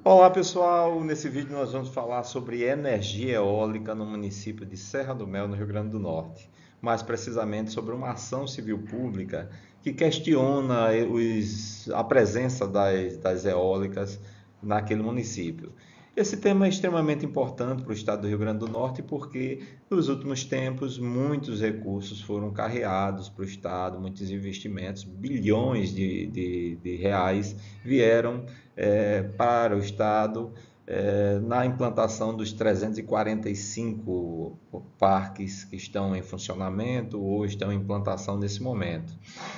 Olá pessoal, nesse vídeo nós vamos falar sobre energia eólica no município de Serra do Mel, no Rio Grande do Norte. Mais precisamente sobre uma ação civil pública que questiona a presença das eólicas naquele município. Esse tema é extremamente importante para o estado do Rio Grande do Norte porque nos últimos tempos muitos recursos foram carreados para o estado, muitos investimentos, bilhões de reais vieram para o Estado na implantação dos 345 parques que estão em funcionamento ou estão em implantação nesse momento.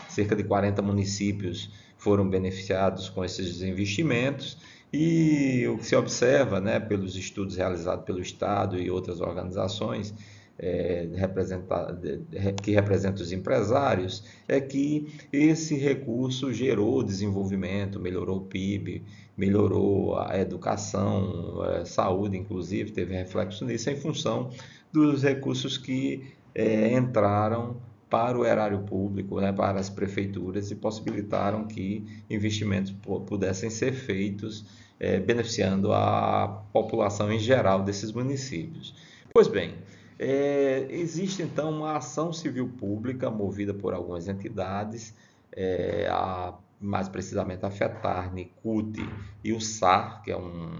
Cerca de 40 municípios foram beneficiados com esses investimentos e o que se observa, né, pelos estudos realizados pelo Estado e outras organizações, que representa os empresários, é que esse recurso gerou desenvolvimento, melhorou o PIB, melhorou a educação, a saúde, inclusive, teve reflexo nisso em função dos recursos que entraram para o erário público, né, para as prefeituras e possibilitaram que investimentos pudessem ser feitos, beneficiando a população em geral desses municípios. Pois bem, existe então uma ação civil pública movida por algumas entidades, mais precisamente a FETARNE, CUT e o SAR, que é um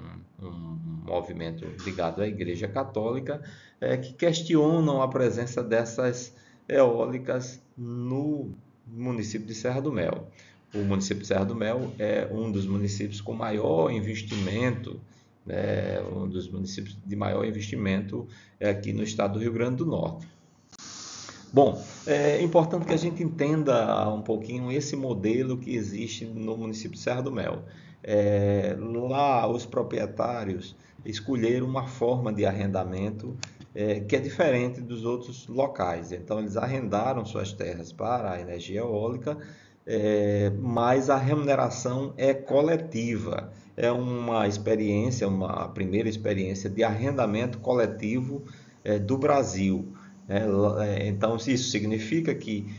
movimento ligado à Igreja Católica, que questionam a presença dessas eólicas no município de Serra do Mel. O município de Serra do Mel é um dos municípios com maior investimento, né, um dos municípios de maior investimento aqui no estado do Rio Grande do Norte. Bom, é importante que a gente entenda um pouquinho esse modelo que existe no município de Serra do Mel. Lá, os proprietários escolheram uma forma de arrendamento que é diferente dos outros locais. Então, eles arrendaram suas terras para a energia eólica, mas a remuneração é coletiva. É uma experiência, uma primeira experiência de arrendamento coletivo do Brasil. Então, isso significa que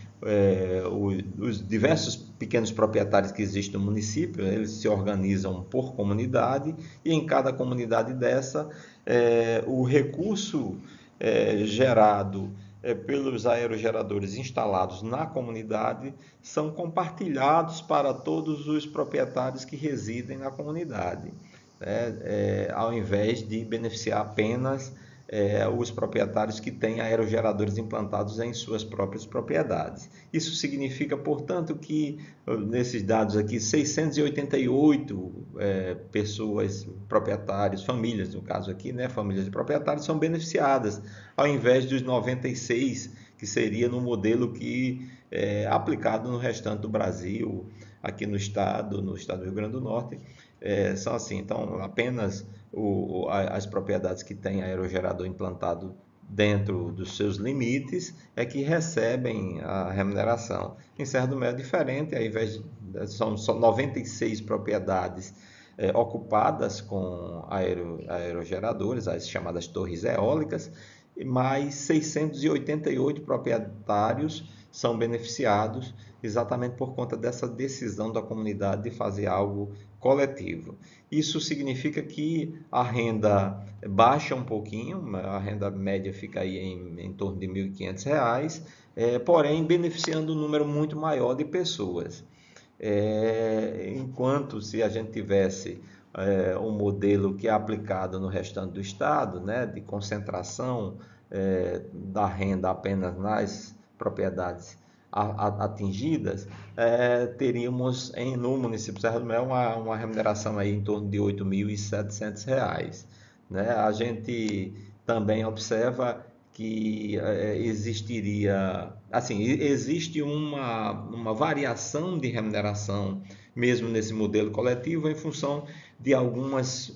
os diversos pequenos proprietários que existem no município, eles se organizam por comunidade e em cada comunidade dessa, o recurso gerado pelos aerogeradores instalados na comunidade são compartilhados para todos os proprietários que residem na comunidade, né? Ao invés de beneficiar apenas os proprietários que têm aerogeradores implantados em suas próprias propriedades. Isso significa, portanto, que nesses dados aqui, 688 pessoas, proprietários, famílias, no caso aqui, né, famílias de proprietários, são beneficiadas, ao invés dos 96, que seria no modelo que é aplicado no restante do Brasil, aqui no estado do Rio Grande do Norte, são assim. Então, apenas as propriedades que têm aerogerador implantado dentro dos seus limites é que recebem a remuneração. Em Serra do Mel é diferente, ao invés são só 96 propriedades ocupadas com aerogeradores, as chamadas torres eólicas, mais 688 proprietários são beneficiados exatamente por conta dessa decisão da comunidade de fazer algo coletivo. Isso significa que a renda baixa um pouquinho, a renda média fica aí em torno de R$ 1.500, porém beneficiando um número muito maior de pessoas. Enquanto se a gente tivesse um modelo que é aplicado no restante do estado, né, de concentração da renda apenas nas propriedades atingidas, teríamos no município de Serra do Mel uma remuneração aí em torno de R$ 8.700. Né? A gente também observa que existiria, assim, existe uma variação de remuneração mesmo nesse modelo coletivo em função de algumas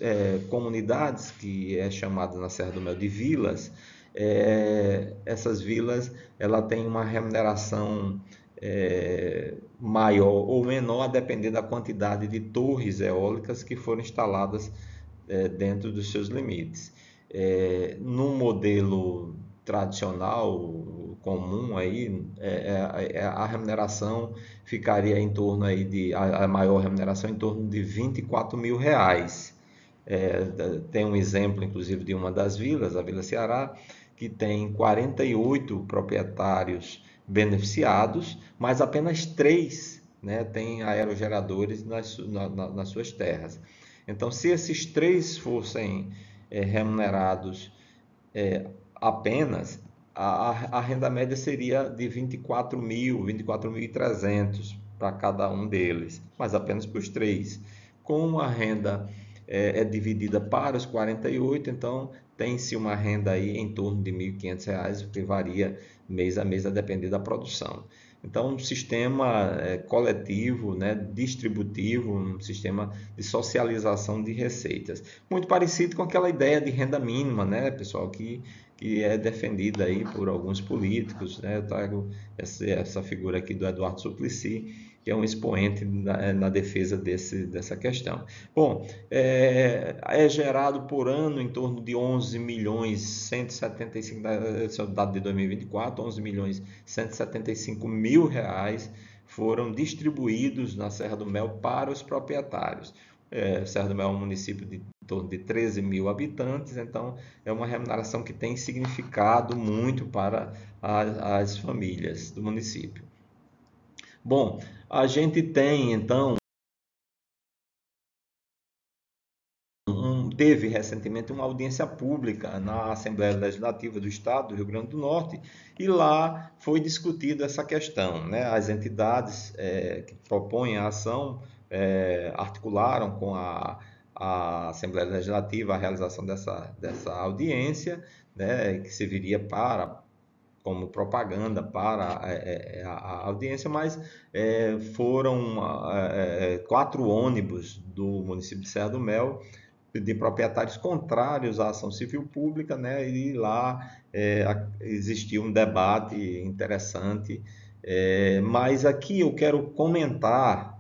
comunidades que é chamada na Serra do Mel de vilas. Essas vilas ela tem uma remuneração maior ou menor a depender da quantidade de torres eólicas que foram instaladas dentro dos seus limites. No modelo tradicional comum aí, a remuneração ficaria em torno aí a maior remuneração em torno de R$ 24.000, Tem um exemplo, inclusive, de uma das vilas, a Vila Ceará, que tem 48 proprietários beneficiados, mas apenas 3, né, têm aerogeradores nas suas terras. Então, se esses 3 fossem remunerados apenas, a renda média seria de 24.000, 24.300 para cada um deles, mas apenas para os 3. Como a renda é dividida para os 48, então tem-se uma renda aí em torno de R$ 1.500, que varia mês a mês a depender da produção. Então, um sistema coletivo, né, distributivo, um sistema de socialização de receitas. Muito parecido com aquela ideia de renda mínima, né, pessoal, que é defendida aí por alguns políticos, né? Eu trago essa figura aqui do Eduardo Suplicy, que é um expoente na defesa dessa questão. Bom, é gerado por ano em torno de 11 milhões 175, esse é o dado de 2024, 11 milhões 175 mil reais foram distribuídos na Serra do Mel para os proprietários. Serra do Mel é um município de em torno de 13 mil habitantes, então é uma remuneração que tem significado muito para as famílias do município. Bom, a gente tem então teve recentemente uma audiência pública na Assembleia Legislativa do Estado do Rio Grande do Norte e lá foi discutida essa questão, né? As entidades que propõem a ação articularam com a Assembleia Legislativa a realização dessa audiência, né? Que serviria como propaganda para a audiência, mas foram 4 ônibus do município de Serra do Mel de proprietários contrários à ação civil pública, né? E lá existia um debate interessante, mas aqui eu quero comentar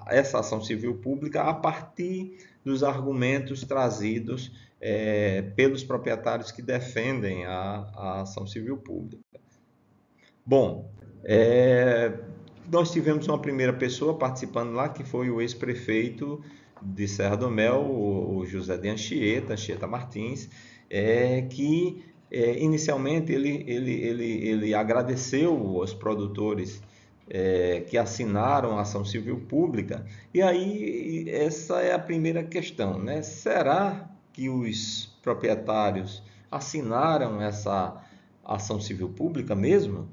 essa ação civil pública a partir dos argumentos trazidos pelos proprietários que defendem a ação civil pública. Bom, nós tivemos uma primeira pessoa participando lá, que foi o ex-prefeito de Serra do Mel, o José de Anchieta Martins, que inicialmente ele agradeceu aos produtores que assinaram a ação civil pública. E aí essa é a primeira questão, né? Será que os proprietários assinaram essa ação civil pública mesmo?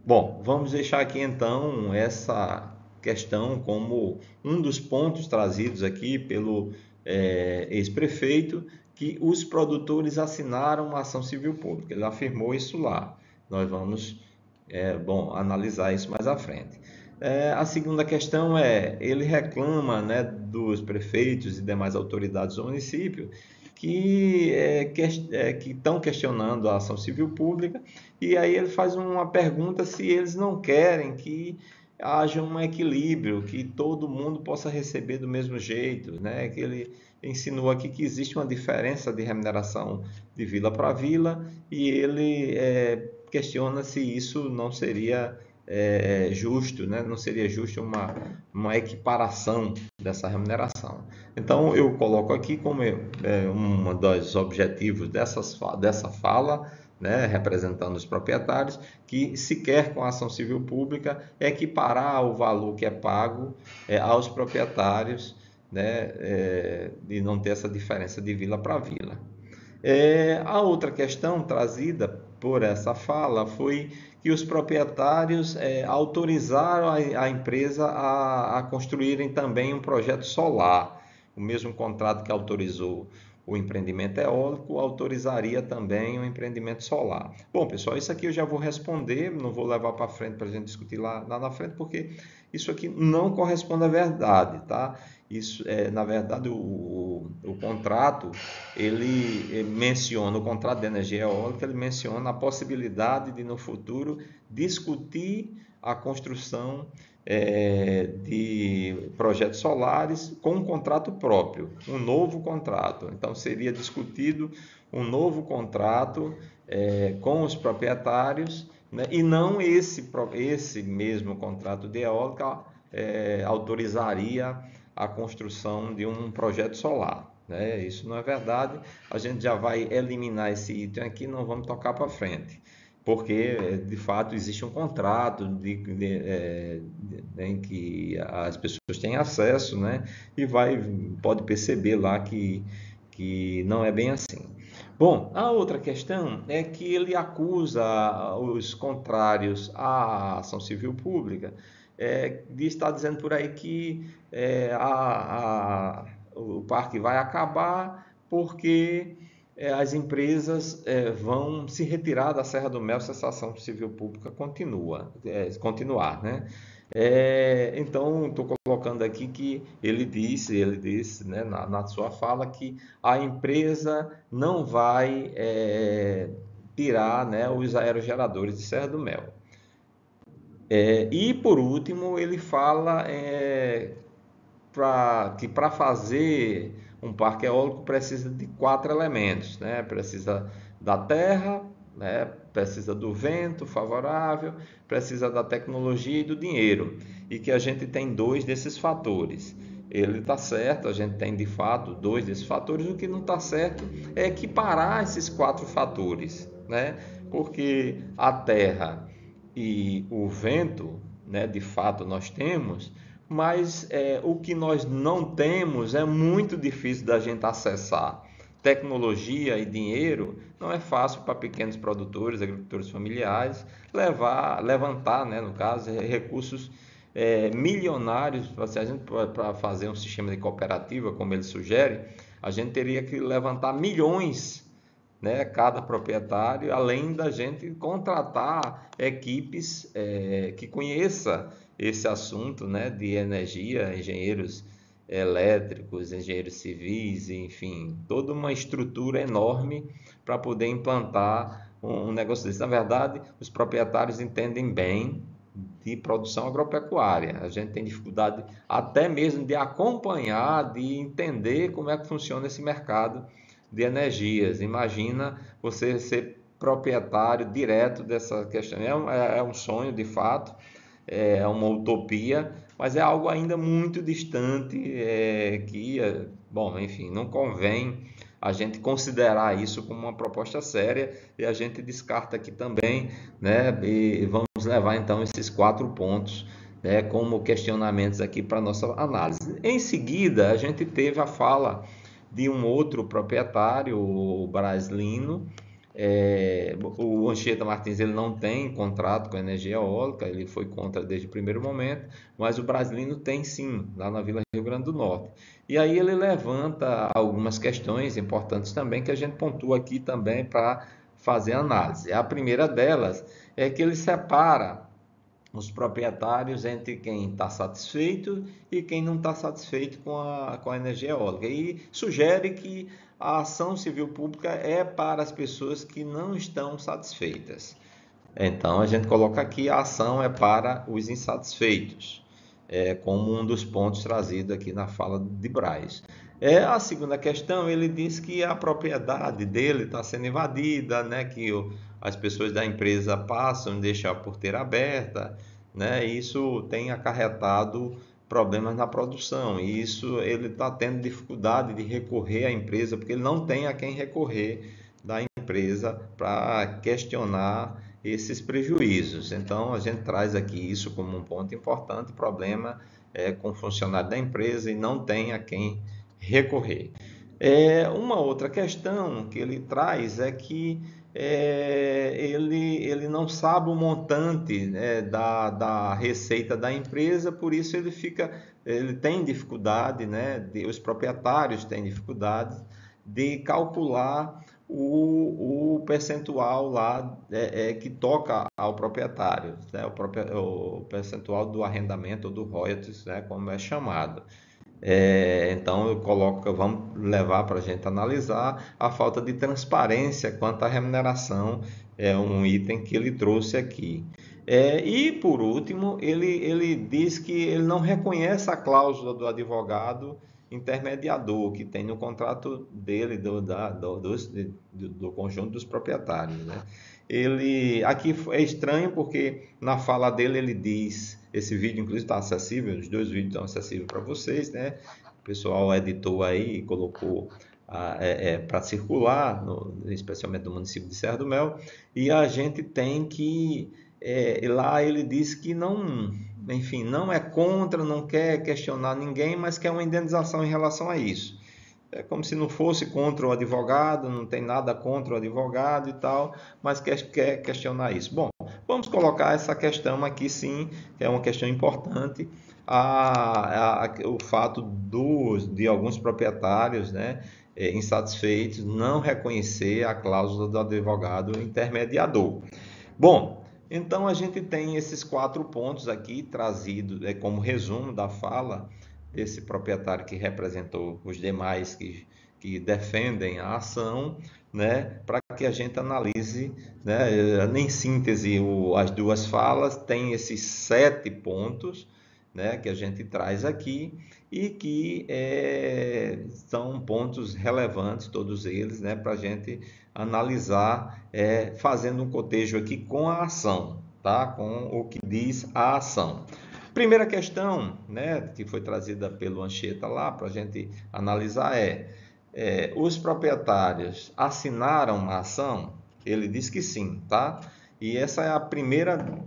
Bom, vamos deixar aqui então essa questão como um dos pontos trazidos aqui pelo ex-prefeito, que os produtores assinaram uma ação civil pública. Ele afirmou isso lá. Nós vamos analisar isso mais à frente. A segunda questão ele reclama, né, dos prefeitos e demais autoridades do município que estão questionando a ação civil pública, e aí ele faz uma pergunta se eles não querem que haja um equilíbrio, que todo mundo possa receber do mesmo jeito, né? Que ele insinua aqui que existe uma diferença de remuneração de vila para vila, e ele questiona se isso não seria justo, né? Não seria justo uma equiparação dessa remuneração. Então eu coloco aqui como um dos objetivos dessa fala, né, representando os proprietários, que se quer com a ação civil pública equiparar o valor que é pago aos proprietários, né, e não ter essa diferença de vila para vila. A outra questão trazida por essa fala foi que os proprietários autorizaram a empresa a construírem também um projeto solar. O mesmo contrato que autorizou o empreendimento eólico autorizaria também o empreendimento solar. Bom, pessoal, isso aqui eu já vou responder, não vou levar para frente para a gente discutir lá na frente, porque isso aqui não corresponde à verdade, tá? Isso na verdade, o contrato, ele menciona, o contrato de energia eólica, ele menciona a possibilidade de, no futuro, discutir a construção de projetos solares com um contrato próprio, um novo contrato. Então, seria discutido um novo contrato com os proprietários, né? E não esse mesmo contrato de eólica autorizaria a construção de um projeto solar, né? Isso não é verdade. A gente já vai eliminar esse item aqui, não vamos tocar para frente, porque de fato existe um contrato em que as pessoas têm acesso, né? E pode perceber lá que não é bem assim. Bom, a outra questão é que ele acusa os contrários à ação civil pública de estar dizendo por aí que o parque vai acabar porque as empresas vão se retirar da Serra do Mel se essa ação civil pública continuar, né? Então, estou colocando aqui que ele disse, né, na sua fala que a empresa não vai tirar, né, os aerogeradores de Serra do Mel. E por último, ele fala que para fazer um parque eólico precisa de 4 elementos, né? Precisa da terra, né? Precisa do vento favorável, precisa da tecnologia e do dinheiro. E que a gente tem 2 desses fatores. Ele está certo, a gente tem de fato 2 desses fatores. O que não está certo é equiparar esses 4 fatores, né? Porque a terra e o vento, né, de fato nós temos, mas o que nós não temos é muito difícil da gente acessar. Tecnologia e dinheiro não é fácil para pequenos produtores, agricultores familiares, levantar, né, no caso, recursos milionários. Para fazer um sistema de cooperativa, como ele sugere, a gente teria que levantar milhões, né, cada proprietário, além da gente contratar equipes que conheça esse assunto, né, de energia, engenheiros elétricos, engenheiros civis, enfim, toda uma estrutura enorme para poder implantar um negócio desse. Na verdade, os proprietários entendem bem de produção agropecuária. A gente tem dificuldade até mesmo de acompanhar, de entender como é que funciona esse mercado de energias. Imagina você ser proprietário direto dessa questão. É um sonho, de fato, é uma utopia, mas é algo ainda muito distante, bom, enfim, não convém a gente considerar isso como uma proposta séria, e a gente descarta aqui também, né? E vamos levar então esses 4 pontos, né, como questionamentos aqui para nossa análise. Em seguida, a gente teve a fala de um outro proprietário, o Braslino. O Anchieta Martins, ele não tem contrato com a energia eólica, ele foi contra desde o primeiro momento, mas o Braslino tem sim, lá na Vila Rio Grande do Norte. E aí ele levanta algumas questões importantes também, que a gente pontua aqui também para fazer análise. A primeira delas é que ele separa os proprietários entre quem está satisfeito e quem não está satisfeito com a energia eólica. E sugere que a ação civil pública é para as pessoas que não estão satisfeitas. Então a gente coloca aqui: a ação é para os insatisfeitos, como um dos pontos trazido aqui na fala de Braz. A segunda questão, ele diz que a propriedade dele está sendo invadida, né, que as pessoas da empresa passam e deixam a porteira aberta, né, e isso tem acarretado problemas na produção, e isso ele está tendo dificuldade de recorrer à empresa, porque ele não tem a quem recorrer da empresa para questionar esses prejuízos. Então a gente traz aqui isso como um ponto importante: problema com o funcionário da empresa e não tem a quem recorrer. Uma outra questão que ele traz é que ele não sabe o montante, né, da receita da empresa, por isso ele tem dificuldade, né, os proprietários têm dificuldade de calcular o percentual lá que toca ao proprietário, né, o percentual do arrendamento ou do royalties, né, como é chamado. Então vamos levar para a gente analisar a falta de transparência quanto à remuneração, é um item que ele trouxe aqui. E por último, ele diz que ele não reconhece a cláusula do advogado intermediador que tem no contrato dele, do conjunto dos proprietários, né? Aqui é estranho porque na fala dele ele diz Esse vídeo, inclusive, está acessível, os dois vídeos estão acessíveis para vocês, né? O pessoal editou aí e colocou para circular, especialmente no município de Serra do Mel, e a gente tem que, lá ele diz que não, enfim, não é contra, não quer questionar ninguém, mas quer uma indenização em relação a isso. É como se não fosse contra o advogado, não tem nada contra o advogado e tal, mas quer questionar isso. Bom, vamos colocar essa questão aqui sim, que é uma questão importante, o fato de alguns proprietários, né, insatisfeitos, não reconhecer a cláusula do advogado intermediador. Bom, então a gente tem esses 4 pontos aqui trazidos como resumo da fala desse proprietário que representou os demais que defendem a ação, né, para que a gente analise, né, em síntese, as duas falas tem esses 7 pontos, né, que a gente traz aqui e que são pontos relevantes, todos eles, né, para a gente analisar, fazendo um cotejo aqui com a ação, tá? Com o que diz a ação. Primeira questão, né, que foi trazida pelo Anchieta lá para a gente analisar os proprietários assinaram a ação? Ele diz que sim, tá? E essa é a primeira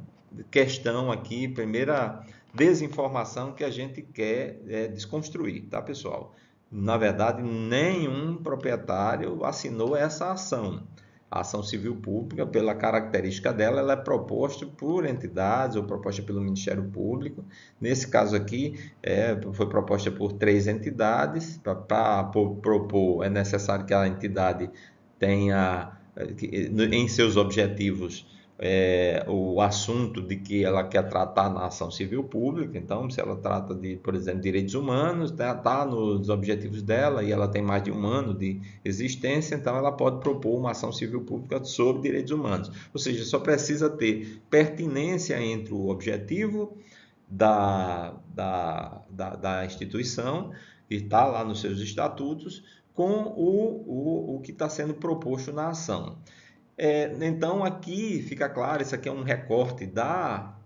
questão aqui, primeira desinformação que a gente quer desconstruir, tá, pessoal? Na verdade, nenhum proprietário assinou essa ação. A ação civil pública, pela característica dela, ela é proposta por entidades ou proposta pelo Ministério Público. Nesse caso aqui, foi proposta por 3 entidades. Para propor, é necessário que a entidade tenha em seus objetivos o assunto de que ela quer tratar na ação civil pública. Então, se ela trata de, por exemplo, direitos humanos, está nos objetivos dela e ela tem mais de 1 ano de existência, então ela pode propor uma ação civil pública sobre direitos humanos. Ou seja, só precisa ter pertinência entre o objetivo da instituição, que está lá nos seus estatutos, com o que está sendo proposto na ação. Então, aqui fica claro, isso aqui é um recorte da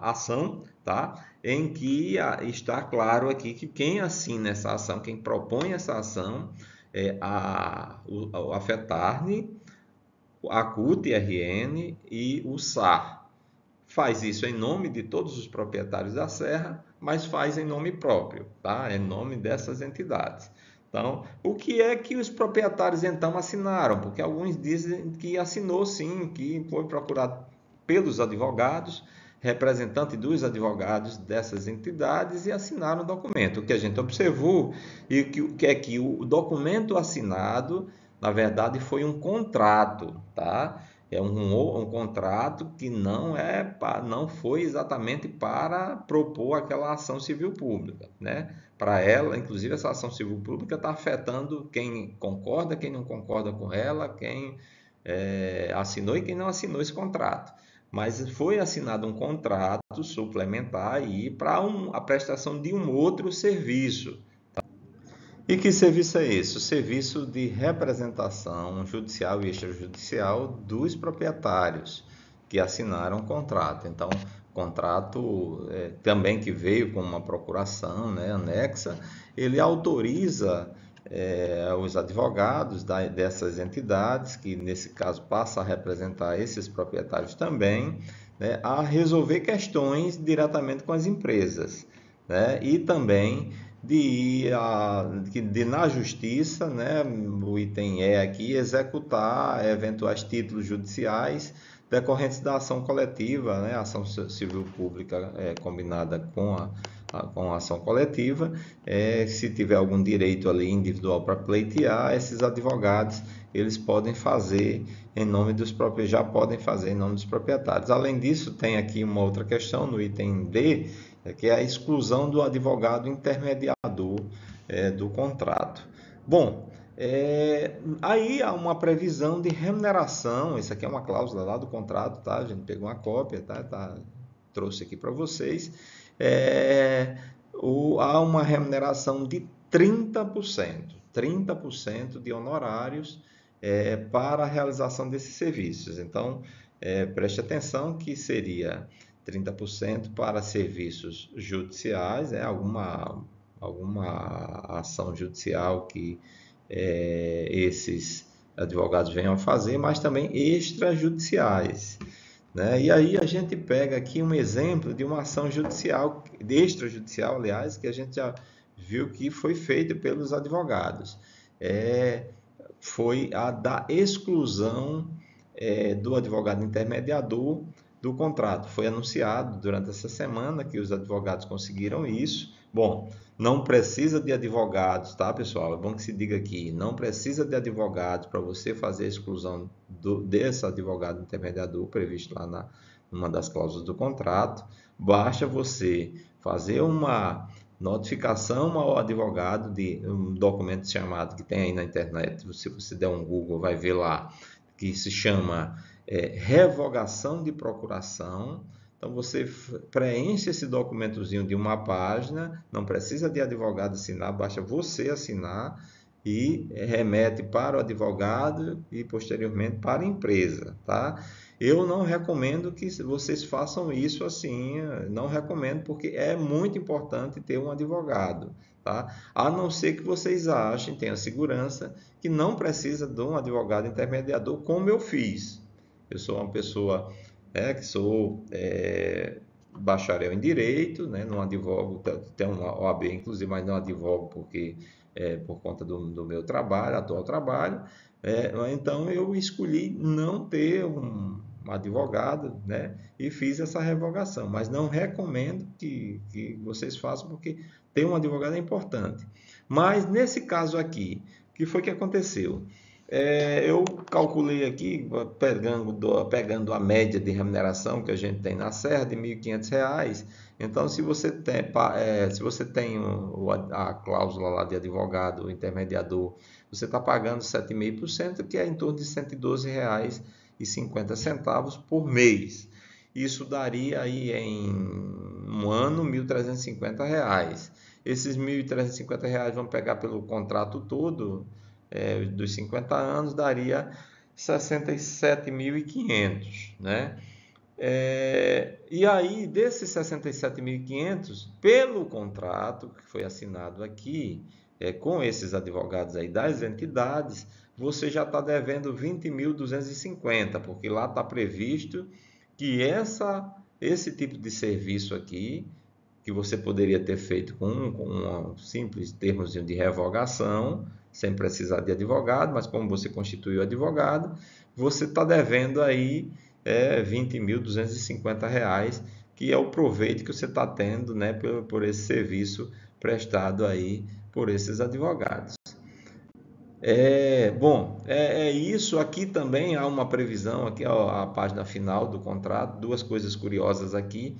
ação, tá? Em que está claro aqui que quem assina essa ação, quem propõe essa ação, é a FETARNE, a CUT-RN e o SAR. Faz isso em nome de todos os proprietários da serra, mas faz em nome próprio, tá? Em nome dessas entidades. Então, o que é que os proprietários então assinaram? Porque alguns dizem que assinou sim, que foi procurado pelos advogados, representante dos advogados dessas entidades e assinaram o documento. O que a gente observou e o que é que o documento assinado, na verdade, foi um contrato, tá? É um contrato que não foi exatamente para propor aquela ação civil pública, né? Para ela, inclusive, essa ação civil pública está afetando quem concorda, quem não concorda com ela, quem assinou e quem não assinou esse contrato. Mas foi assinado um contrato suplementar aí para a prestação de um outro serviço. E que serviço é esse? O serviço de representação judicial e extrajudicial dos proprietários que assinaram o contrato. Então, contrato também que veio com uma procuração, né, anexa, ele autoriza os advogados dessas entidades, que nesse caso passa a representar esses proprietários também, né, a resolver questões diretamente com as empresas, né, e também de na justiça, né, o item aqui, executar eventuais títulos judiciais decorrentes da ação coletiva, né, ação civil pública combinada com a ação coletiva. Se tiver algum direito ali individual para pleitear, esses advogados eles podem fazer em nome dos próprios, já podem fazer em nome dos proprietários. Além disso, tem aqui uma outra questão no item D, que é a exclusão do advogado intermediador do contrato. Bom, aí há uma previsão de remuneração. Isso aqui é uma cláusula lá do contrato, tá? A gente pegou uma cópia, tá? Trouxe aqui para vocês. Há uma remuneração de 30% de honorários para a realização desses serviços. Então, preste atenção que seria 30% para serviços judiciais, alguma ação judicial que esses advogados venham a fazer, mas também extrajudiciais, né? E aí a gente pega aqui um exemplo de uma ação judicial, extrajudicial, aliás, que a gente já viu que foi feita pelos advogados. É, Foi a da exclusão do advogado intermediador do contrato. Foi anunciado durante essa semana que os advogados conseguiram isso. Bom, não precisa de advogados, tá, pessoal? É bom que se diga aqui, não precisa de advogados para você fazer a exclusão desse advogado intermediador previsto lá numa das cláusulas do contrato. Basta você fazer uma notificação ao advogado de um documento chamado, que tem aí na internet, se você der um Google vai ver lá, que se chama revogação de procuração. Então você preenche esse documentozinho de uma página, não precisa de advogado assinar, basta você assinar e remete para o advogado e posteriormente para a empresa, tá? Eu não recomendo que vocês façam isso assim, não recomendo porque é muito importante ter um advogado, tá? A não ser que vocês achem, tenham segurança, que não precisa de um advogado intermediador, como eu fiz. Eu sou uma pessoa que sou bacharel em Direito, né? Não advogo, tenho uma OAB inclusive, mas não advogo porque por conta do meu trabalho, atual trabalho. Então eu escolhi não ter um advogado, né? E fiz essa revogação, mas não recomendo que vocês façam porque ter um advogado é importante. Mas nesse caso aqui, o que foi que aconteceu? Eu calculei aqui, pegando a média de remuneração que a gente tem na Serra, de R$ 1.500. Então, se você tem a cláusula lá de advogado intermediador, você está pagando 7,5%, que é em torno de R$ 112,50 por mês. Isso daria aí em um ano R$ 1.350. Esses R$ 1.350 vão pegar pelo contrato todo, dos 50 anos, daria 67.500, né? E aí, desses 67.500, pelo contrato que foi assinado aqui, com esses advogados aí das entidades, você já está devendo 20.250, porque lá está previsto que esse tipo de serviço aqui, que você poderia ter feito com um simples termozinho de revogação, sem precisar de advogado, mas como você constituiu advogado, você está devendo aí R$ 20.250, que é o proveito que você está tendo, né, por esse serviço prestado aí por esses advogados. Bom, isso. Aqui também há uma previsão, aqui ó, a página final do contrato, duas coisas curiosas aqui.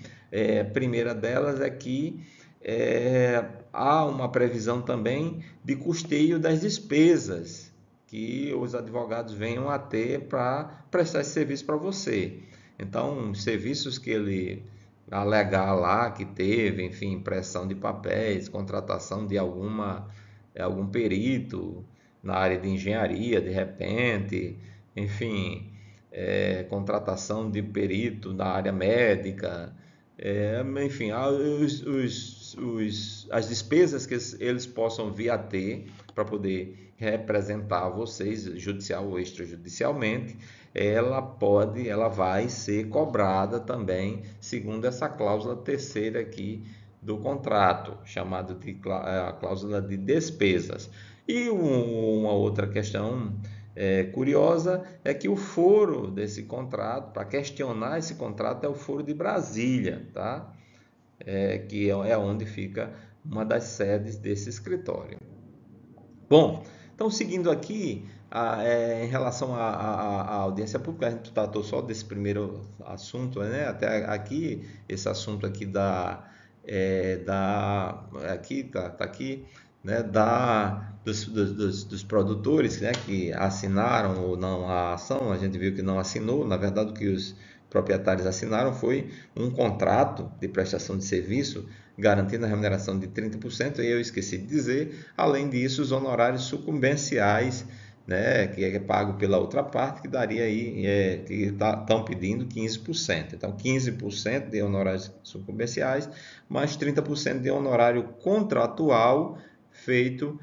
A primeira delas é que há uma previsão também de custeio das despesas que os advogados venham a ter para prestar esse serviço para você. Então, serviços que ele alegar lá que teve, enfim, impressão de papéis, contratação de algum perito na área de engenharia, de repente, enfim, contratação de perito na área médica, enfim, as despesas que eles possam vir a ter para poder representar vocês, judicial ou extrajudicialmente, ela vai ser cobrada também, segundo essa cláusula terceira aqui do contrato, chamada de a cláusula de despesas. E uma outra questão curiosa é que o foro desse contrato, para questionar esse contrato, é o foro de Brasília, tá? Que é onde fica uma das sedes desse escritório. Bom, então seguindo aqui, em relação à audiência pública, a gente tratou só desse primeiro assunto, né? Até aqui, esse assunto aqui aqui tá aqui, né? Dos produtores, né? Que assinaram ou não a ação. A gente viu que não assinou. Na verdade, o que os proprietários assinaram foi um contrato de prestação de serviço garantindo a remuneração de 30%, e eu esqueci de dizer, além disso, os honorários sucumbenciais, né, que é pago pela outra parte, que daria aí, que estão pedindo 15%. Então, 15% de honorários subcomerciais, mais 30% de honorário contratual feito,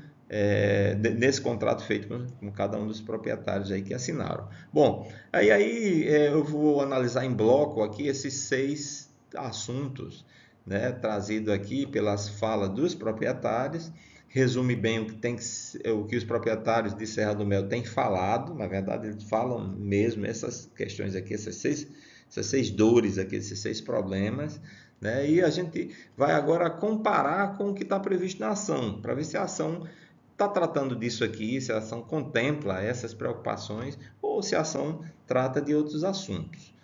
nesse contrato feito com cada um dos proprietários aí que assinaram. Bom, aí eu vou analisar em bloco aqui esses 6 assuntos, né, trazido aqui pelas falas dos proprietários. Resume bem o que os proprietários de Serra do Mel têm falado. Na verdade, eles falam mesmo essas questões aqui, essas seis dores aqui, esses 6 problemas, né? E a gente vai agora comparar com o que está previsto na ação, para ver se a ação está tratando disso aqui, se a ação contempla essas preocupações ou se a ação trata de outros assuntos.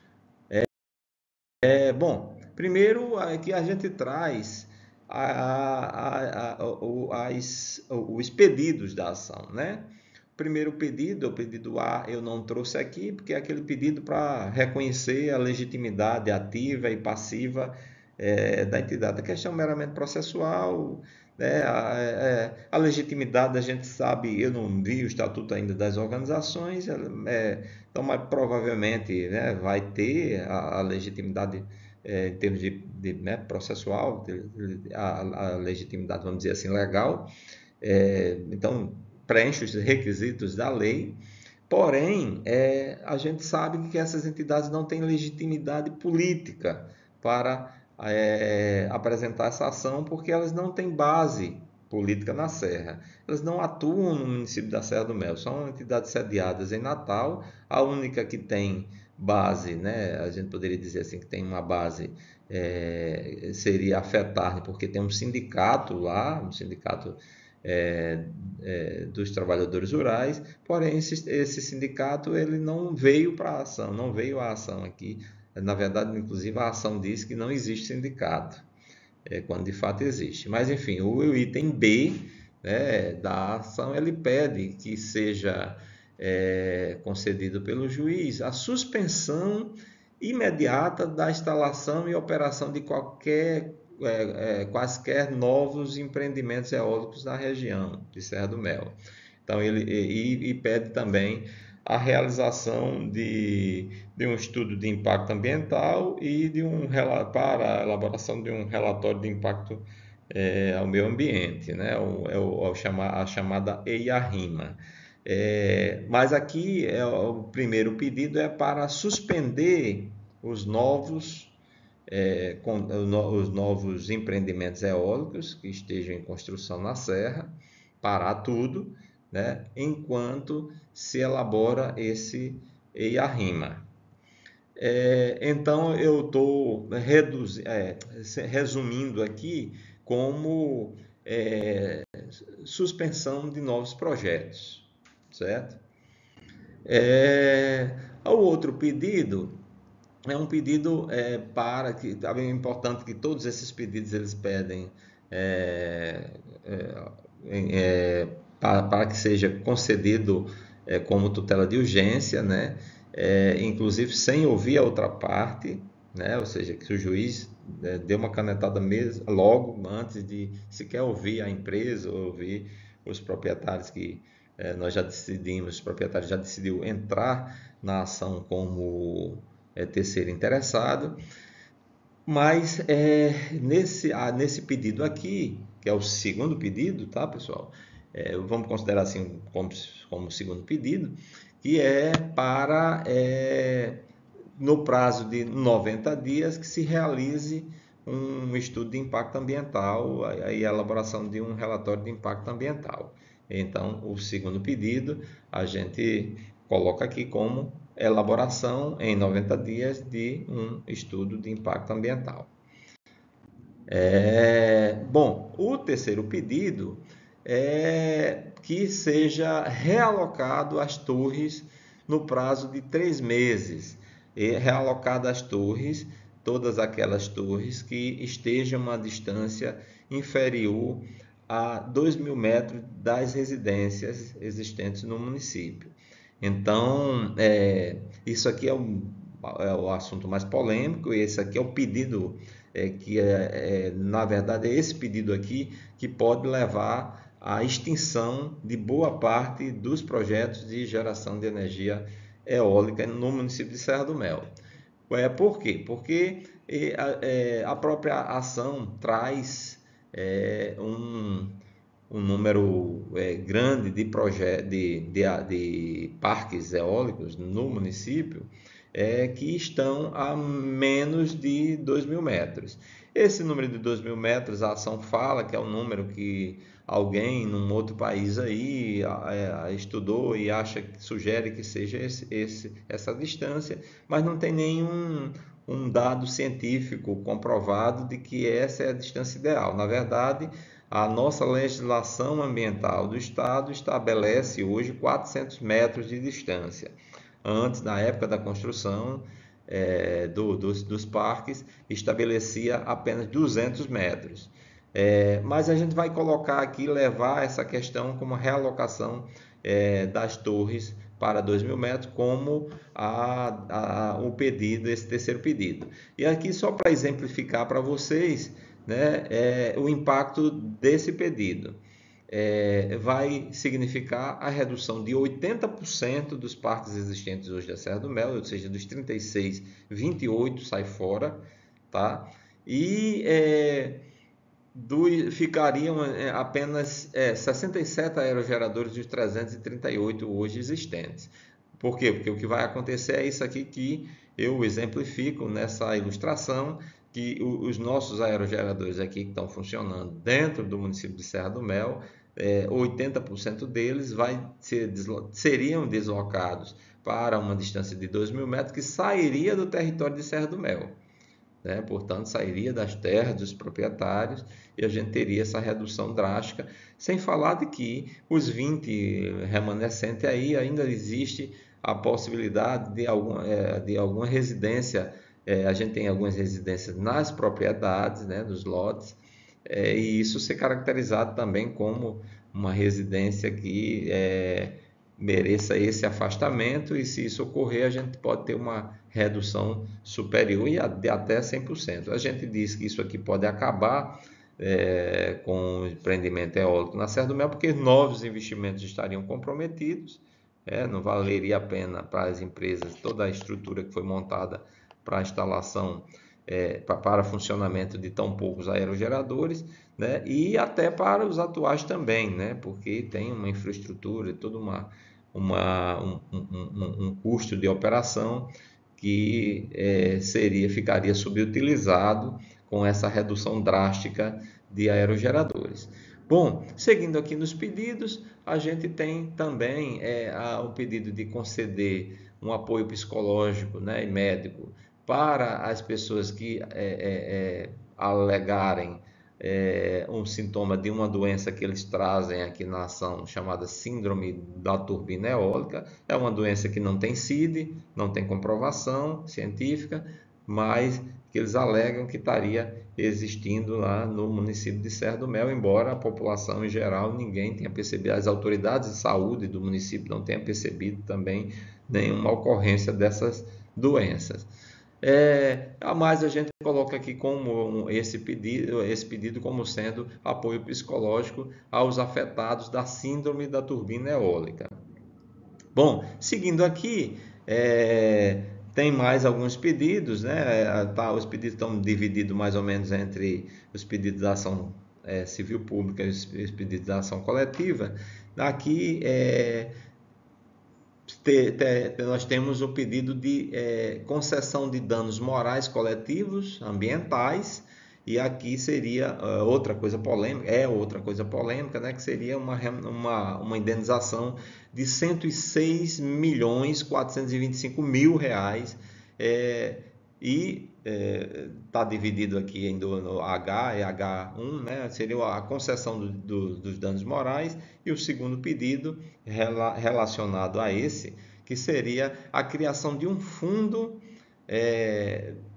Bom, primeiro aqui a gente traz os pedidos da ação, né? O primeiro pedido, o pedido A, eu não trouxe aqui, porque é aquele pedido para reconhecer a legitimidade ativa e passiva da entidade. A questão meramente processual, né? A legitimidade a gente sabe, eu não vi o estatuto ainda das organizações, então mas provavelmente, né, vai ter a legitimidade em termos né, processual, a legitimidade, vamos dizer assim, legal. Então, preenche os requisitos da lei. Porém, a gente sabe que essas entidades não têm legitimidade política para apresentar essa ação, porque elas não têm base política na Serra. Elas não atuam no município da Serra do Mel, são entidades sediadas em Natal. A única que tem base, né, a gente poderia dizer assim, que tem uma base, seria a FETARNE, porque tem um sindicato lá, um sindicato dos trabalhadores rurais, porém esse sindicato ele não veio para a ação, não veio à ação aqui. Na verdade, inclusive, a ação diz que não existe sindicato, quando de fato existe. Mas, enfim, o item B, né, da ação, ele pede que seja concedido pelo juiz a suspensão imediata da instalação e operação de quaisquer novos empreendimentos eólicos na região de Serra do Mel. Então, ele pede também a realização de um estudo de impacto ambiental e para a elaboração de um relatório de impacto ao meio ambiente, né? A chamada EIA-RIMA. Mas aqui o primeiro pedido é para suspender os novos os novos empreendimentos eólicos que estejam em construção na Serra, parar tudo, né, enquanto se elabora esse EIA-RIMA. Então, eu estou resumindo aqui como suspensão de novos projetos, certo? O outro pedido é um pedido para que, é importante que todos esses pedidos eles pedem para que seja concedido como tutela de urgência, né? Inclusive sem ouvir a outra parte, né? Ou seja, que o juiz dê uma canetada mesmo, logo antes de sequer ouvir a empresa, ouvir os proprietários que nós já decidimos, os proprietários já decidiu entrar na ação como terceiro interessado. Mas nesse pedido aqui, que é o segundo pedido, tá, pessoal? Vamos considerar assim como segundo pedido, que é para, no prazo de 90 dias, que se realize um estudo de impacto ambiental e a elaboração de um relatório de impacto ambiental. Então, o segundo pedido, a gente coloca aqui como elaboração em 90 dias de um estudo de impacto ambiental. Bom, o terceiro pedido é que seja realocado as torres no prazo de 3 meses. E realocado as torres, todas aquelas torres que estejam a uma distância inferior a 2.000 metros das residências existentes no município. Então, isso aqui é o assunto mais polêmico, e esse aqui é o pedido, na verdade, é esse pedido aqui que pode levar a extinção de boa parte dos projetos de geração de energia eólica no município de Serra do Mel. Por quê? Porque a própria ação traz um número grande de parques eólicos no município que estão a menos de 2.000 metros. Esse número de 2.000 metros, a ação fala que é um número que alguém num outro país aí estudou e sugere que seja essa distância, mas não tem nenhum dado científico comprovado de que essa é a distância ideal. Na verdade, a nossa legislação ambiental do estado estabelece hoje 400 metros de distância. Antes, na época da construção dos parques, estabelecia apenas 200 metros. Mas a gente vai colocar aqui, levar essa questão como realocação das torres para 2.000 metros, como o pedido, esse terceiro pedido. E aqui, só para exemplificar para vocês, né, o impacto desse pedido. Vai significar a redução de 80% dos parques existentes hoje da Serra do Mel, ou seja, dos 36, 28 sai fora, tá? E ficariam apenas 67 aerogeradores dos 338 hoje existentes. Por quê? Porque o que vai acontecer é isso aqui que eu exemplifico nessa ilustração, que os nossos aerogeradores aqui que estão funcionando dentro do município de Serra do Mel, 80% deles seriam deslocados para uma distância de 2.000 metros, que sairia do território de Serra do Mel. Portanto, sairia das terras dos proprietários e a gente teria essa redução drástica, sem falar de que os 20 remanescentes aí ainda existe a possibilidade de alguma residência. A gente tem algumas residências nas propriedades, dos lotes, e isso ser caracterizado também como uma residência que mereça esse afastamento, e se isso ocorrer, a gente pode ter uma redução superior e de até 100%. A gente diz que isso aqui pode acabar com o empreendimento eólico na Serra do Mel, porque novos investimentos estariam comprometidos, não valeria a pena para as empresas toda a estrutura que foi montada para a instalação, para funcionamento de tão poucos aerogeradores, e até para os atuais também, porque tem uma infraestrutura, todo um custo de operação que ficaria subutilizado com essa redução drástica de aerogeradores. Bom, seguindo aqui nos pedidos, a gente tem também o pedido de conceder um apoio psicológico, e médico para as pessoas que alegarem um sintoma de uma doença que eles trazem aqui na ação, chamada síndrome da turbina eólica. É uma doença que não tem CID, não tem comprovação científica, mas que eles alegam que estaria existindo lá no município de Serra do Mel, embora a população em geral, ninguém tenha percebido, as autoridades de saúde do município não tenham percebido também nenhuma ocorrência dessas doenças. Mas a gente coloca aqui como esse pedido como sendo apoio psicológico aos afetados da síndrome da turbina eólica. Bom, seguindo aqui, tem mais alguns pedidos, os pedidos estão divididos mais ou menos entre os pedidos da ação civil pública e os pedidos da ação coletiva. Aqui nós temos o pedido de concessão de danos morais coletivos, ambientais, e aqui seria outra coisa polêmica, que seria uma indenização de R$ 106.425.000, e está dividido aqui no H, H1, seria a concessão dos danos morais, e o segundo pedido relacionado a esse, que seria a criação de um fundo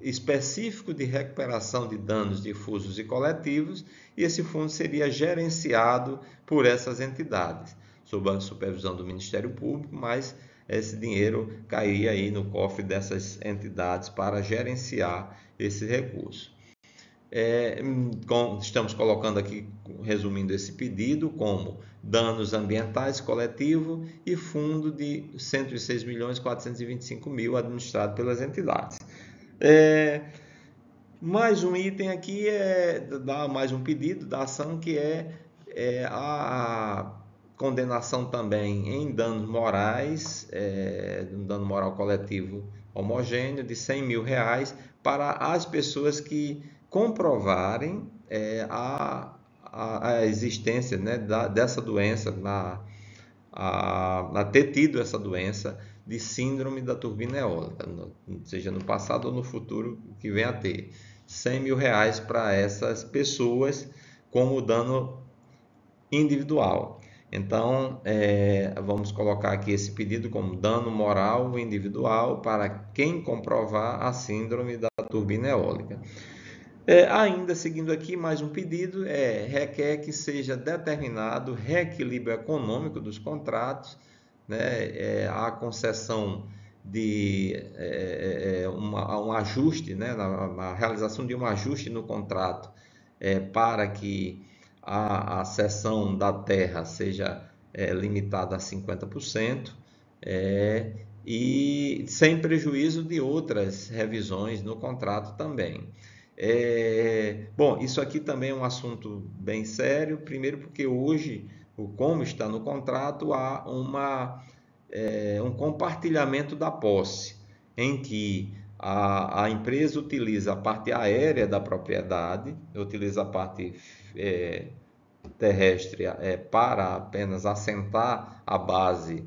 específico de recuperação de danos difusos e coletivos, e esse fundo seria gerenciado por essas entidades, sob a supervisão do Ministério Público, mas esse dinheiro cairia aí no cofre dessas entidades para gerenciar esse recurso. Estamos colocando aqui, resumindo esse pedido, como danos ambientais coletivo e fundo de 106.425.000 administrado pelas entidades. Mais um item aqui mais um pedido da ação, que é a condenação também em danos morais, um dano moral coletivo homogêneo de R$ 100.000 para as pessoas que comprovarem a existência, né, dessa doença, a ter tido essa doença de síndrome da turbina eólica, seja no passado ou no futuro que venha a ter. R$ 100.000 para essas pessoas como dano individual. Então, vamos colocar aqui esse pedido como dano moral individual para quem comprovar a síndrome da turbina eólica. Ainda seguindo aqui, mais um pedido, requer que seja determinado reequilíbrio econômico dos contratos, né, a concessão de um ajuste, né, a realização de um ajuste no contrato para que a cessão da terra seja limitada a 50%, e sem prejuízo de outras revisões no contrato também. Bom, isso aqui também é um assunto bem sério, primeiro porque hoje, como está no contrato, há um compartilhamento da posse, em que a empresa utiliza a parte aérea da propriedade, utiliza a parte terrestre para apenas assentar a base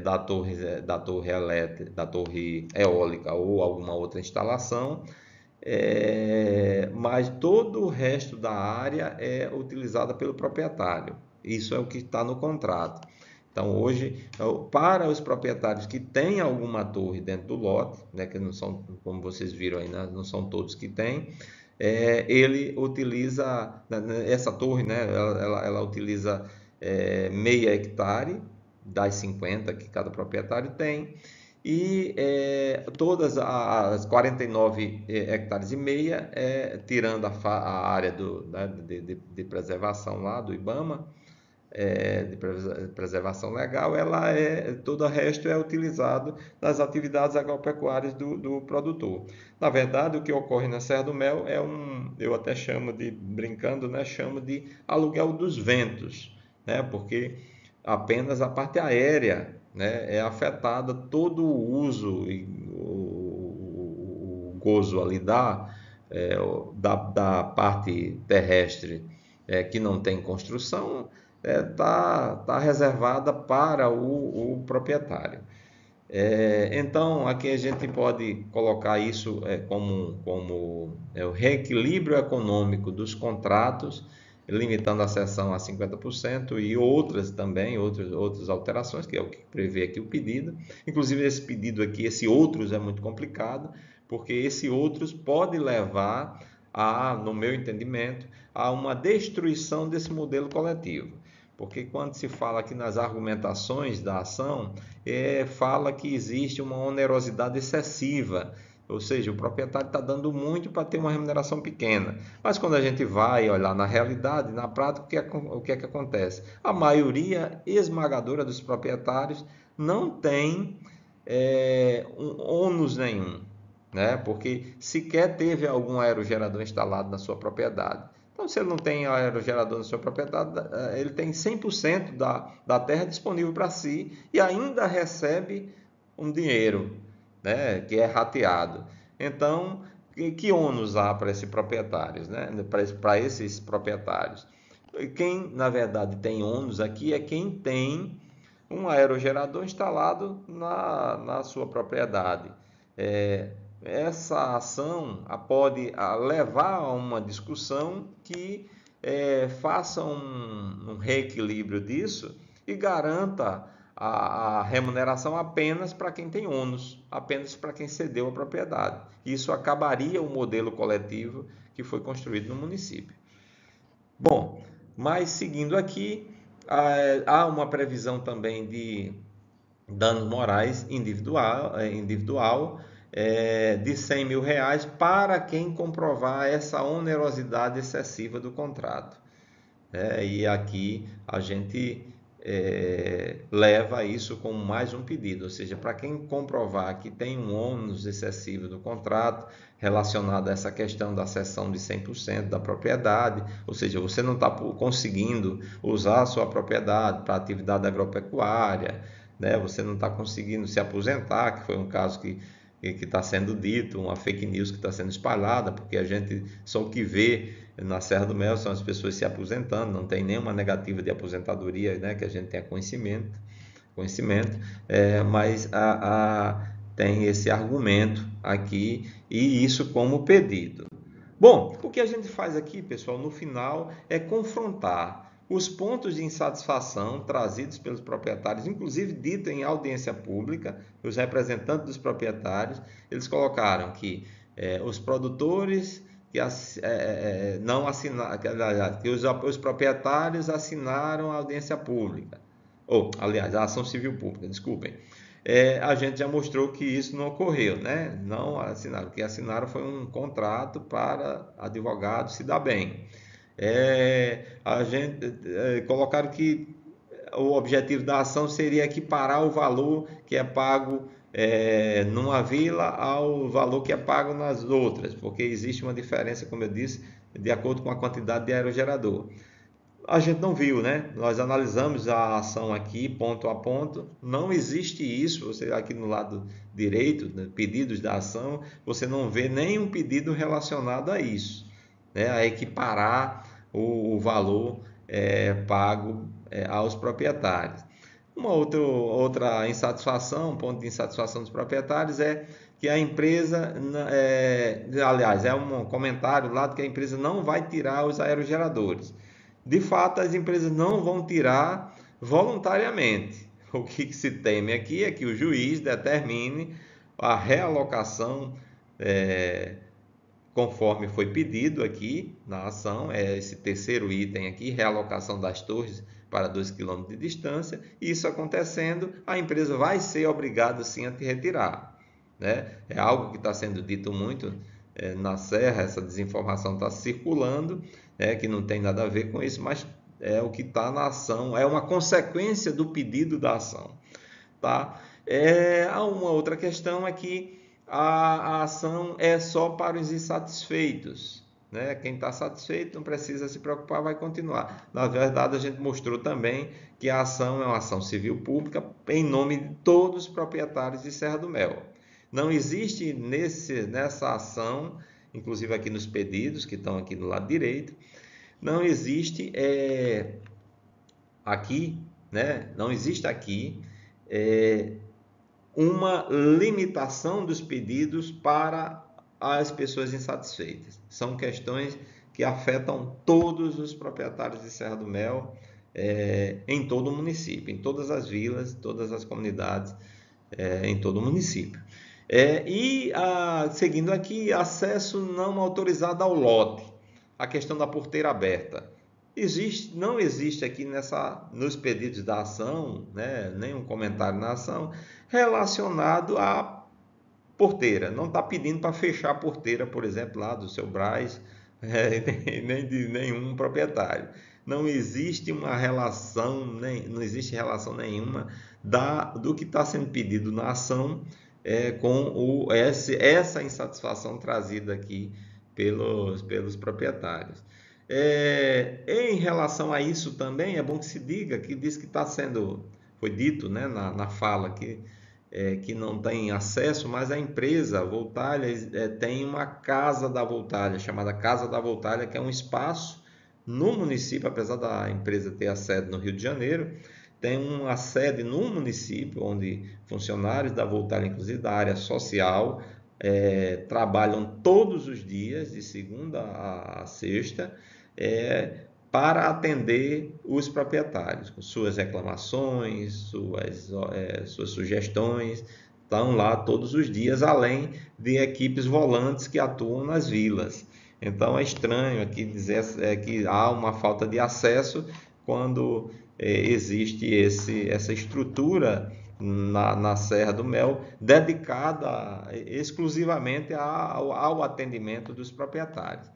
da torre elétrica, da torre eólica ou alguma outra instalação, mas todo o resto da área é utilizada pelo proprietário. Isso é o que está no contrato. Então, hoje, para os proprietários que têm alguma torre dentro do lote, né, que não são, como vocês viram aí, né, não são todos que têm, ele utiliza essa torre, né, ela utiliza meia hectare das 50 que cada proprietário tem, e todas as 49 hectares e meia, tirando a área de preservação lá do IBAMA, de preservação legal, todo o resto é utilizado nas atividades agropecuárias do produtor. Na verdade, o que ocorre na Serra do Mel eu até chamo de, brincando, né, chamo de aluguel dos ventos, né, porque apenas a parte aérea, né, é afetada, todo o uso e o gozo ali da parte terrestre que não tem construção, tá reservada para o proprietário. Então, aqui a gente pode colocar isso como o reequilíbrio econômico dos contratos, limitando a cessão a 50% e outras também, outras alterações, que é o que prevê aqui o pedido. Inclusive, esse pedido aqui, esse outros, é muito complicado, porque esse outros pode levar no meu entendimento, a uma destruição desse modelo coletivo. Porque quando se fala aqui nas argumentações da ação, fala que existe uma onerosidade excessiva, ou seja, o proprietário está dando muito para ter uma remuneração pequena. Mas quando a gente vai olhar na realidade, na prática, o que é que acontece? A maioria esmagadora dos proprietários não tem ônus nenhum, né? Porque sequer teve algum aerogerador instalado na sua propriedade. Então, se ele não tem aerogerador na sua propriedade, ele tem 100% da terra disponível para si e ainda recebe um dinheiro, né, que é rateado. Então, que ônus há para esses proprietários, né? Para esses proprietários? Quem, na verdade, tem ônus aqui é quem tem um aerogerador instalado na sua propriedade. Essa ação pode levar a uma discussão que faça um reequilíbrio disso e garanta a remuneração apenas para quem tem ônus, apenas para quem cedeu a propriedade. Isso acabaria o modelo coletivo que foi construído no município. Bom, mas seguindo aqui, há uma previsão também de danos morais individual, de R$ 100.000 para quem comprovar essa onerosidade excessiva do contrato. E aqui a gente leva isso como mais um pedido, ou seja, para quem comprovar que tem um ônus excessivo do contrato relacionado a essa questão da cessão de 100% da propriedade, ou seja, você não está conseguindo usar a sua propriedade para atividade agropecuária, né? Você não está conseguindo se aposentar, que foi um caso que está sendo dito, uma fake news que está sendo espalhada, porque a gente só o que vê na Serra do Mel são as pessoas se aposentando, não tem nenhuma negativa de aposentadoria, né, que a gente tenha conhecimento, mas tem esse argumento aqui e isso como pedido. Bom, o que a gente faz aqui, pessoal, no final é confrontar os pontos de insatisfação trazidos pelos proprietários, inclusive dito em audiência pública, os representantes dos proprietários, eles colocaram que os produtores não assinaram, que os proprietários assinaram a audiência pública, aliás, a ação civil pública, desculpem. A gente já mostrou que isso não ocorreu, né? Não assinaram. O que assinaram foi um contrato para advogado se dar bem. A gente colocaram que o objetivo da ação seria equiparar o valor que é pago numa vila ao valor que é pago nas outras, porque existe uma diferença, como eu disse, de acordo com a quantidade de aerogerador. A gente não viu, né? Nós analisamos a ação aqui, ponto a ponto. Não existe isso. Você aqui no lado direito, né, pedidos da ação, você não vê nenhum pedido relacionado a isso, né? A equiparar o valor pago aos proprietários. Uma outra insatisfação, ponto de insatisfação dos proprietários é que a empresa, aliás, é um comentário lá de que a empresa não vai tirar os aerogeradores. De fato, as empresas não vão tirar voluntariamente. O que se teme aqui é que o juiz determine a realocação conforme foi pedido aqui na ação, esse terceiro item aqui, realocação das torres para 2 km de distância. Isso acontecendo, a empresa vai ser obrigada sim a te retirar, né? É algo que está sendo dito muito na Serra, essa desinformação está circulando, que não tem nada a ver com isso, mas é o que está na ação, é uma consequência do pedido da ação, tá? Há uma outra questão é que a ação é só para os insatisfeitos, né? Quem está satisfeito não precisa se preocupar, vai continuar. Na verdade, a gente mostrou também que a ação é uma ação civil pública em nome de todos os proprietários de Serra do Mel. Não existe nessa ação, inclusive aqui nos pedidos que estão aqui do lado direito, não existe aqui, né? Não existe aqui uma limitação dos pedidos para as pessoas insatisfeitas. São questões que afetam todos os proprietários de Serra do Mel, em todo o município, em todas as vilas, todas as comunidades, em todo o município. Seguindo aqui, acesso não autorizado ao lote, a questão da porteira aberta. Não existe aqui nos pedidos da ação, né, nenhum comentário na ação relacionado à porteira. Não está pedindo para fechar a porteira, por exemplo, lá do seu Brás, nem de nenhum proprietário. Não existe uma relação, não existe relação nenhuma do que está sendo pedido na ação com essa insatisfação trazida aqui pelos proprietários. Em relação a isso também é bom que se diga que diz que foi dito, né, na fala que não tem acesso, mas a empresa Voltalia tem uma casa da Voltalia, chamada Casa da Voltalia, que é um espaço no município, apesar da empresa ter a sede no Rio de Janeiro, tem uma sede no município, onde funcionários da Voltalia, inclusive da área social, trabalham todos os dias, de segunda a sexta, para atender os proprietários, com suas reclamações, suas sugestões, estão lá todos os dias, além de equipes volantes que atuam nas vilas. Então é estranho aqui dizer que há uma falta de acesso quando existe essa estrutura na Serra do Mel, dedicada exclusivamente ao atendimento dos proprietários.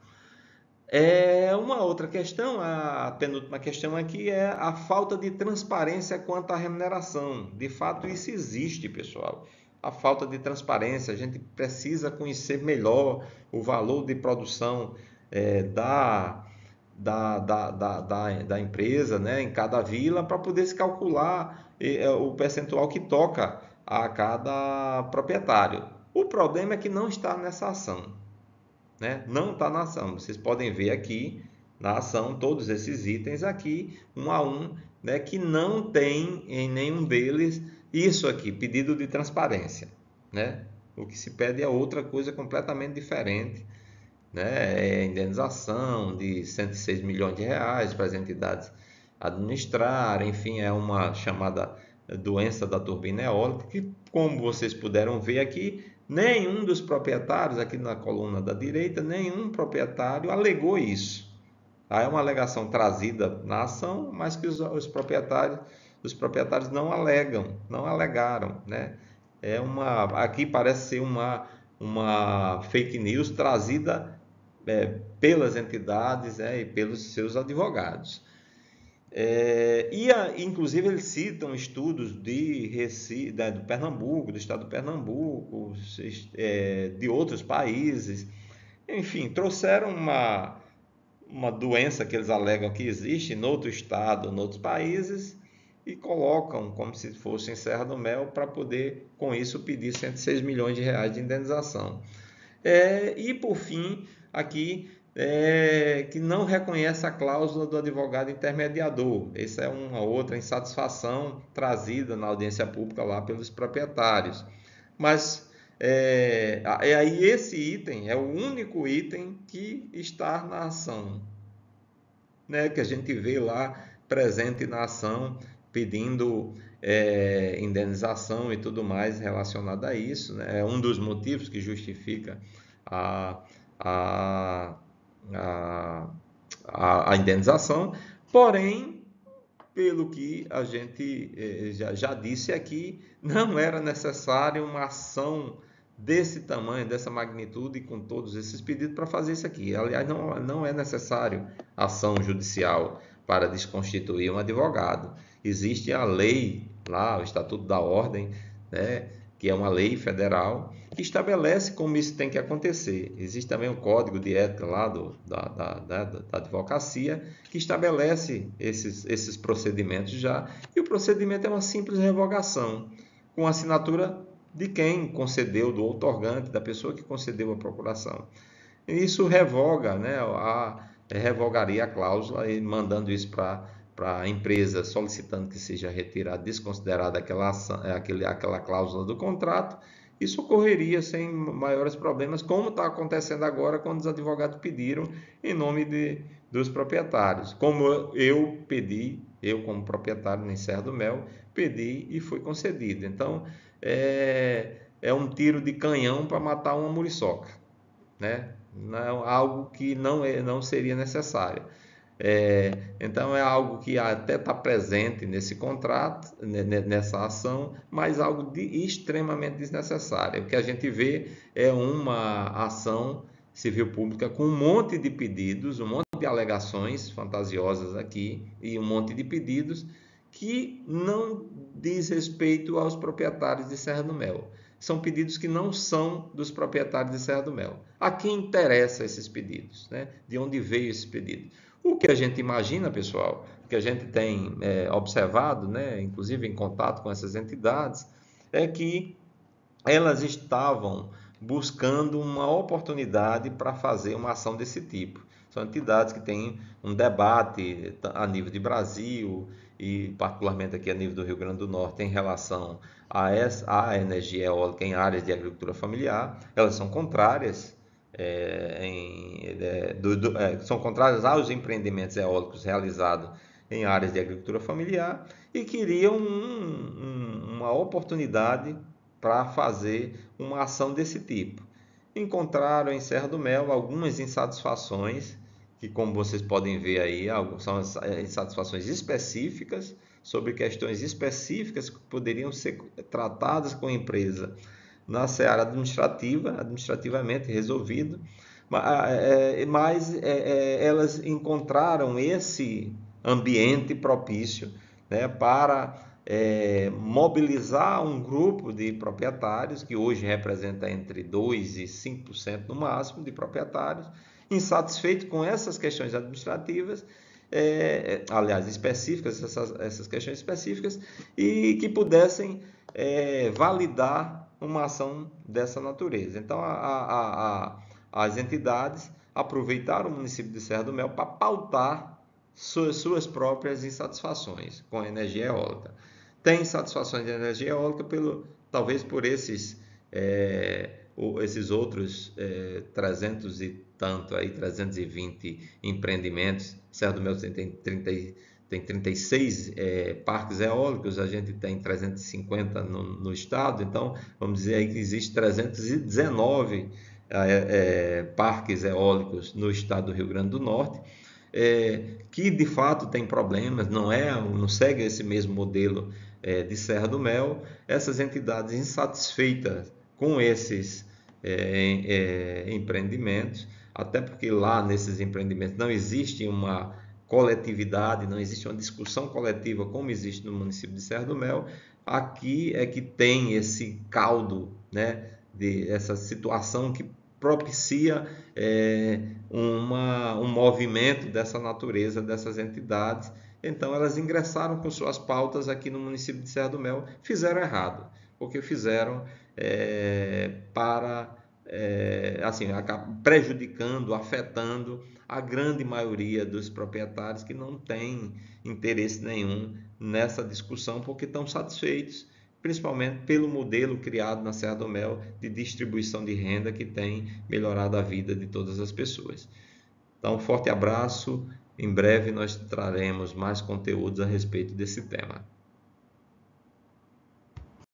Uma outra questão, a penúltima questão aqui, é a falta de transparência quanto à remuneração. De fato, isso existe, pessoal. A falta de transparência, a gente precisa conhecer melhor o valor de produção da, da empresa, né, em cada vila, para poder se calcular o percentual que toca a cada proprietário. O problema é que não está nessa ação, né? Não está na ação. Vocês podem ver aqui na ação todos esses itens aqui, um a um, né, que não tem em nenhum deles isso aqui, pedido de transparência, né? O que se pede é outra coisa completamente diferente, né? É indenização de 106 milhões de reais para as entidades administrar, enfim, é uma chamada doença da turbina eólica, que, como vocês puderam ver aqui, nenhum dos proprietários, aqui na coluna da direita, nenhum proprietário alegou isso. É uma alegação trazida na ação, mas que os proprietários não alegam, não alegaram, né? Aqui parece ser uma fake news trazida pelas entidades, e pelos seus advogados. Inclusive, eles citam estudos de Recife, do Pernambuco, do estado do Pernambuco, de outros países. Enfim, trouxeram uma doença que eles alegam que existe em outro estado, em outros países, e colocam como se fosse em Serra do Mel para poder, com isso, pedir 106 milhões de reais de indenização. E, por fim, aqui, que não reconhece a cláusula do advogado intermediador. Essa é uma outra insatisfação trazida na audiência pública lá pelos proprietários. Mas aí esse item é o único item que está na ação, né, que a gente vê lá presente na ação, pedindo indenização e tudo mais relacionado a isso, né? É um dos motivos que justifica a, a, a indenização. Porém, pelo que a gente já disse aqui, não era necessário uma ação desse tamanho, dessa magnitude, com todos esses pedidos para fazer isso aqui. Aliás, não é necessário ação judicial para desconstituir um advogado. Existe a lei lá, o Estatuto da Ordem, né, que é uma lei federal que estabelece como isso tem que acontecer. Existe também um código de ética lá da advocacia que estabelece esses procedimentos já. E o procedimento é uma simples revogação, com assinatura de quem concedeu, do outorgante, da pessoa que concedeu a procuração. Isso revoga, né, revogaria a cláusula, e mandando isso para a empresa, solicitando que seja retirada, desconsiderada aquela cláusula do contrato. Isso ocorreria sem maiores problemas, como está acontecendo agora quando os advogados pediram em nome dos proprietários. Como eu pedi, eu como proprietário em Serra do Mel, pedi e foi concedido. Então, é um tiro de canhão para matar uma muriçoca, né? Não, algo que não seria necessário. Então é algo que até está presente nesse contrato, nessa ação, mas algo extremamente desnecessário. O que a gente vê é uma ação civil pública com um monte de pedidos, um monte de alegações fantasiosas aqui e um monte de pedidos que não diz respeito aos proprietários de Serra do Mel. São pedidos que não são dos proprietários de Serra do Mel. A quem interessa esses pedidos, né? De onde veio esse pedido? O que a gente imagina, pessoal, que a gente tem observado, né, inclusive em contato com essas entidades, é que elas estavam buscando uma oportunidade para fazer uma ação desse tipo. São entidades que têm um debate a nível de Brasil e particularmente aqui a nível do Rio Grande do Norte em relação à energia eólica em áreas de agricultura familiar. Elas são contrárias são contrárias aos empreendimentos eólicos realizados em áreas de agricultura familiar e queriam uma oportunidade para fazer uma ação desse tipo. Encontraram em Serra do Mel algumas insatisfações que, como vocês podem ver aí, são as insatisfações específicas sobre questões específicas que poderiam ser tratadas com a empresa na seara administrativa, administrativamente resolvido, mas elas encontraram esse ambiente propício, né, para mobilizar um grupo de proprietários, que hoje representa entre 2% e 5% no máximo de proprietários, insatisfeitos com essas questões administrativas, aliás, específicas, essas questões específicas, e que pudessem validar uma ação dessa natureza. Então, as entidades aproveitaram o município de Serra do Mel para pautar suas próprias insatisfações com a energia eólica. Tem insatisfações de energia eólica talvez por esses outros 300 e tanto, aí, 320 empreendimentos. Serra do Mel tem 36 parques eólicos, a gente tem 350 no estado, então vamos dizer aí que existe 319 parques eólicos no estado do Rio Grande do Norte, que de fato tem problemas, não segue esse mesmo modelo de Serra do Mel. Essas entidades insatisfeitas com esses empreendimentos, até porque lá nesses empreendimentos não existe uma coletividade, não existe uma discussão coletiva como existe no município de Serra do Mel. Aqui é que tem esse caldo, né, essa situação que propicia um movimento dessa natureza, dessas entidades. Então elas ingressaram com suas pautas aqui no município de Serra do Mel, fizeram errado, porque fizeram assim, prejudicando, afetando a grande maioria dos proprietários que não tem interesse nenhum nessa discussão, porque estão satisfeitos, principalmente pelo modelo criado na Serra do Mel de distribuição de renda, que tem melhorado a vida de todas as pessoas. Então, um forte abraço. Em breve nós traremos mais conteúdos a respeito desse tema.